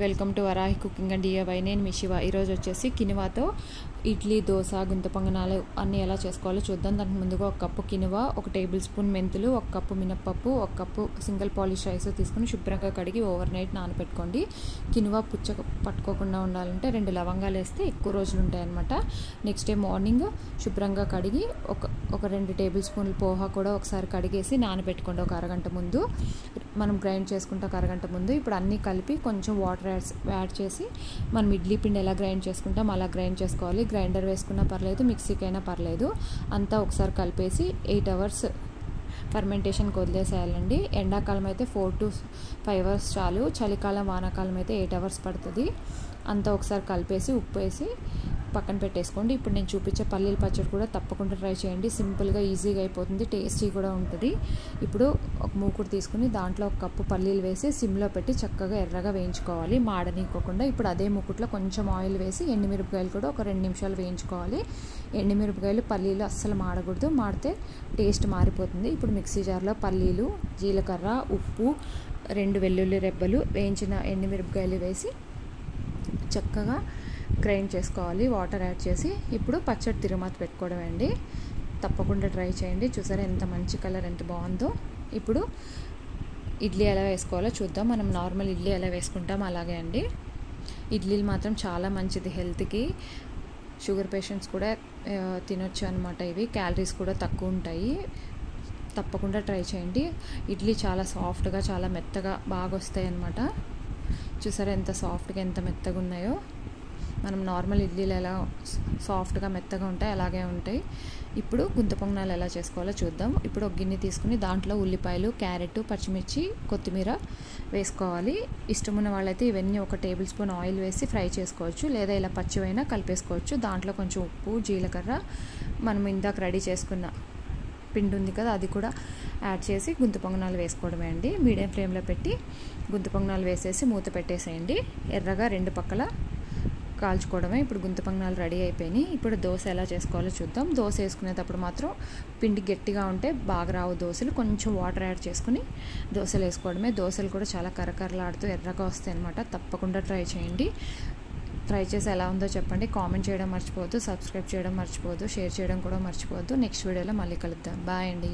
Welcome to Varahi cooking and DIY. నేను మీ శివ. ఈరోజు వచ్చేసి కినువాతో ఇడ్లీ, దోశ, గుంత పొంగనాలు అన్నీ ఎలా చేసుకోవాలో చూద్దాం. దానికి ముందుగా ఒక కప్పు కినువా, 1 టేబుల్ స్పూన్ మెంతులు, 1 కప్పు మినప్పప్పు, 1 కప్పు సింగిల్ పాలిష్ రైస్ తీసుకుని శుభ్రంగా కడిగి ఓవర్ నైట్ నానబెట్టుకోండి. కినువా పుచ్చ పట్టుకోకుండా ఉండాలంటే 2 లవంగాలు వేస్తే ఎక్కువ రోజులు ఉంటాయన్నమాట. నెక్స్ట్ డే మార్నింగ్ శుభ్రంగా కడిగి ఒక 2 టేబుల్ స్పూన్లు పోహా కూడా ఒకసారి కడిగేసి నానబెట్టుకోండి ఒక అరగంట ముందు. మనం గ్రైండ్ చేసుకుంటే ఒక అరగంట ముందు. ఇప్పుడు అన్నీ కలిపి కొంచెం వాటర్ యాడ్ చేసి మనం ఇడ్లీ పిండి ఎలా గ్రైండ్ చేసుకుంటాం అలా గ్రైండ్ చేసుకోవాలి. గ్రైండర్ వేసుకున్నా పర్లేదు, మిక్సీకైనా పర్లేదు. అంతా ఒకసారి కలిపేసి 8 అవర్స్ ఫర్మెంటేషన్కి వదిలేసేయాలండి. ఎండాకాలం అయితే 4 to 5 అవర్స్ చాలు. చలికాలం, వానాకాలం అయితే 8 అవర్స్ పడుతుంది. అంతా ఒకసారి కలిపేసి ఉప్పు వేసి పక్కన పెట్టేసుకోండి. ఇప్పుడు నేను చూపించే పల్లీల పచ్చడి కూడా తప్పకుండా ట్రై చేయండి. సింపుల్గా, ఈజీగా అయిపోతుంది, టేస్టీ కూడా ఉంటుంది. ఇప్పుడు ఒక మూకుడు తీసుకుని దాంట్లో 1 కప్పు పల్లీలు వేసి సిమ్లో పెట్టి చక్కగా ఎర్రగా వేయించుకోవాలి, మాడనీయకోకుండా. ఇప్పుడు అదే మూకుట్లో కొంచెం ఆయిల్ వేసి ఎండుమిరపకాయలు కూడా ఒక 2 నిమిషాలు వేయించుకోవాలి. ఎండుమిరపకాయలు, పల్లీలు అస్సలు మాడకూడదు, మాడితే టేస్ట్ మారిపోతుంది. ఇప్పుడు మిక్సీ జార్లో పల్లీలు, జీలకర్ర, ఉప్పు, 2 వెల్లుల్లి రెబ్బలు, వేయించిన ఎండుమిరపకాయలు వేసి చక్కగా గ్రైండ్ చేసుకోవాలి, వాటర్ యాడ్ చేసి. ఇప్పుడు పచ్చడి తిరుమాత పెట్టుకోవడం అండి. తప్పకుండా ట్రై చేయండి. చూసారా ఎంత మంచి కలర్, ఎంత బాగుందో. ఇప్పుడు ఇడ్లీ ఎలా వేసుకోవాలో చూద్దాం. మనం నార్మల్ ఇడ్లీ ఎలా వేసుకుంటాం అలాగే అండి. ఇడ్లీలు మాత్రం చాలా మంచిది హెల్త్కి. షుగర్ పేషెంట్స్ కూడా తినొచ్చు అనమాట. ఇవి క్యాలరీస్ కూడా తక్కువ ఉంటాయి. తప్పకుండా ట్రై చేయండి. ఇడ్లీ చాలా సాఫ్ట్గా, చాలా మెత్తగా బాగా వస్తాయి అన్నమాట. చూసారా ఎంత సాఫ్ట్గా, ఎంత మెత్తగా ఉన్నాయో. మనం నార్మల్ ఇడ్లీలు ఎలా సాఫ్ట్గా మెత్తగా ఉంటాయి అలాగే ఉంటాయి. ఇప్పుడు గుంత పొంగనాలు ఎలా చేసుకోవాలో చూద్దాం. ఇప్పుడు ఒక గిన్నె తీసుకుని దాంట్లో ఉల్లిపాయలు, క్యారెట్, పచ్చిమిర్చి, కొత్తిమీర వేసుకోవాలి. ఇష్టమున్న వాళ్ళైతే ఇవన్నీ 1 టేబుల్ స్పూన్ ఆయిల్ వేసి ఫ్రై చేసుకోవచ్చు, లేదా ఇలా పచ్చివైనా కలిపేసుకోవచ్చు. దాంట్లో కొంచెం ఉప్పు, జీలకర్ర, మనం ఇందాక రెడీ చేసుకున్న పిండి ఉంది కదా అది కూడా యాడ్ చేసి గుంత పొంగనాలు వేసుకోవడమే అండి. మీడియం ఫ్లేమ్లో పెట్టి గుంత పొంగనాలు వేసేసి మూత పెట్టేసేయండి. ఎర్రగా 2 పక్కల కాల్చుకోవడమే. ఇప్పుడు గుంత పొంగనాలు రెడీ అయిపోయినాయి. ఇప్పుడు దోశ ఎలా చేసుకోవాలో చూద్దాం. దోశ వేసుకునేటప్పుడు మాత్రం పిండి గట్టిగా ఉంటే బాగా రావు దోశలు. కొంచెం వాటర్ యాడ్ చేసుకుని దోశలు వేసుకోవడమే. దోశలు కూడా చాలా కరకరలాడుతూ ఎర్రగా వస్తాయి అన్నమాట. తప్పకుండా ట్రై చేయండి. ట్రై చేసి ఎలా ఉందో చెప్పండి. కామెంట్ చేయడం మర్చిపోవద్దు, సబ్స్క్రైబ్ చేయడం మర్చిపోవద్దు, షేర్ చేయడం కూడా మర్చిపోవద్దు. నెక్స్ట్ వీడియోలో మళ్ళీ కలుద్దాం. బాయ్ అండి.